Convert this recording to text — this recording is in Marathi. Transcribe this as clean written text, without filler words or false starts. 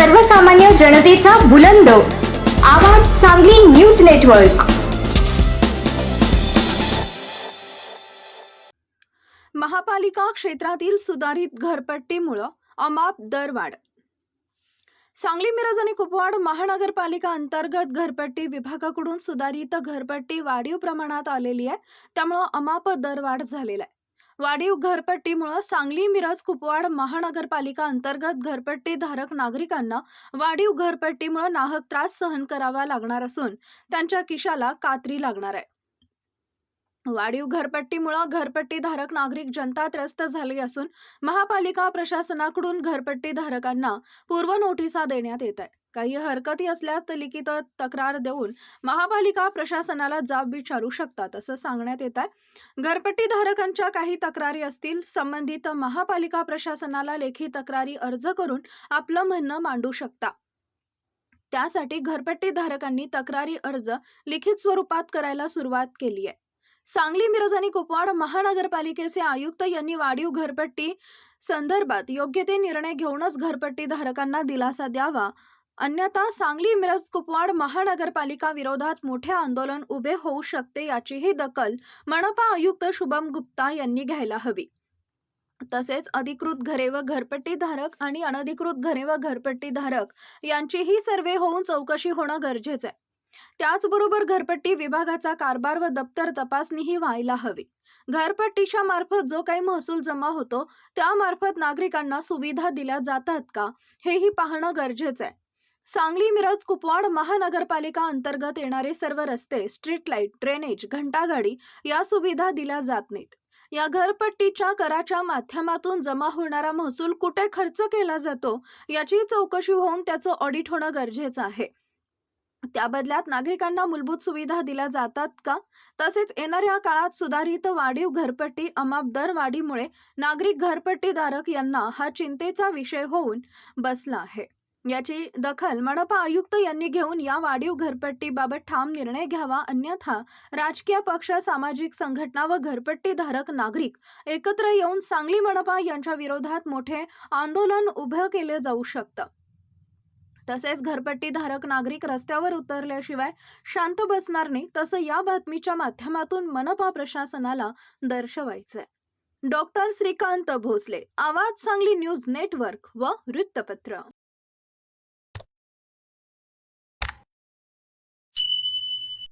सर्वसामान्य जनतेचा बुलंद आवाज सांगली न्यूज नेटवर्क। महापालिका क्षेत्रातील सुधारित घरपट्टीमुळे अमाप दरवाढ। सांगली मिरज आणि कुपवाड महानगरपालिका अंतर्गत घरपट्टी विभागाकडून सुधारित घरपट्टी वाढीव प्रमाणात आलेली आहे, त्यामुळे अमाप दरवाढ झालेला आहे। वाढीव घरपट्टीमुळे सांगली मिरज कुपवाड महानगरपालिका अंतर्गत घरपट्टी धारक नागरिकांना वाढीव घरपट्टीमुळे नाहक त्रास सहन करावा लागणार असून त्यांच्या खिशाला कात्री लागणार आहे। वाढीव घरपट्टीमुळे घरपट्टी धारक नागरिक जनता त्रस्त झाली असून महापालिका प्रशासनाकडून घरपट्टी धारकांना पूर्व नोटिसा देण्यात येत आहे। काही हरकती असल्यास लिखित तक्रार देऊन महापालिका प्रशासनाला जाब विचारू शकतात असं सांगण्यात येत आहे। घरपट्टी धारकांच्या काही तक्रारी असतील, संबंधित महापालिका प्रशासनाला लेखी तक्रारी अर्ज करून आपलं म्हणणं मांडू शकता। त्यासाठी घरपट्टी धारकांनी तक्रारी अर्ज लिखित स्वरूपात करायला सुरुवात केली आहे। सांगली मिरज आणि कुपवाड महानगरपालिकेचे आयुक्त यांनी वाढीव घरपट्टी संदर्भात योग्य ते निर्णय घेऊनच घरपट्टी धारकांना दिलासा द्यावा, अन्यथा सांगली मिरज कुपवाड महानगरपालिका विरोधात मोठे आंदोलन उभे होऊ शकते, याचीही दखल मनपा आयुक्त शुभम गुप्ता यांनी घ्यायला हवी। तसेच अधिकृत घरे व घरपट्टी धारक आणि अनधिकृत घरे व घरपट्टी धारक यांचीही सर्वे होऊन चौकशी होणं गरजेचं आहे। त्याचबरोबर घरपट्टी विभागाचा कारभार व दप्तर तपासणीही व्हायला हवी। घरपट्टीच्या मार्फत जो काही महसूल जमा होतो त्यामार्फत नागरिकांना सुविधा दिल्या जातात का, हेही पाहणं गरजेचं आहे। सांगली मिरज कुपवाड महानगरपालिका अंतर्गत येणारे सर्व रस्ते, स्ट्रीट लाईट, ड्रेनेज, घंटागाडी या सुविधा दिल्या जात नाहीत। या घरपट्टीच्या कराच्या माध्यमातून जमा होणारा महसूल कुठे खर्च केला जातो याची चौकशी होऊन त्याचं ऑडिट होणं गरजेचं आहे। त्या बदल्यात नागरिकांना मूलभूत सुविधा दिल्या जातात का? तसेच येणाऱ्या काळात सुधारित वाढीव घरपट्टी अमाप दर वाढीमुळे नागरिक घरपट्टी धारक यांना हा चिंतेचा विषय होऊन बसला आहे। याची दखल मनपा आयुक्त यांनी घेऊन या वाढीव घरपट्टीबाबत ठाम निर्णय घ्यावा, अन्यथा राजकीय पक्ष, सामाजिक संघटना व घरपट्टी धारक नागरिक एकत्र येऊन सांगली मनपा यांच्या विरोधात मोठे आंदोलन उभं केले जाऊ शकतं। तसेच घरपट्टी धारक नागरिक रस्त्यावर उतरल्याशिवाय शांत बसणार नाही, तसं या बातमीच्या माध्यमातून मनपा प्रशासनाला दर्शवायचंय। डॉक्टर श्रीकांत भोसले, आवाज सांगली न्यूज नेटवर्क व वृत्तपत्र।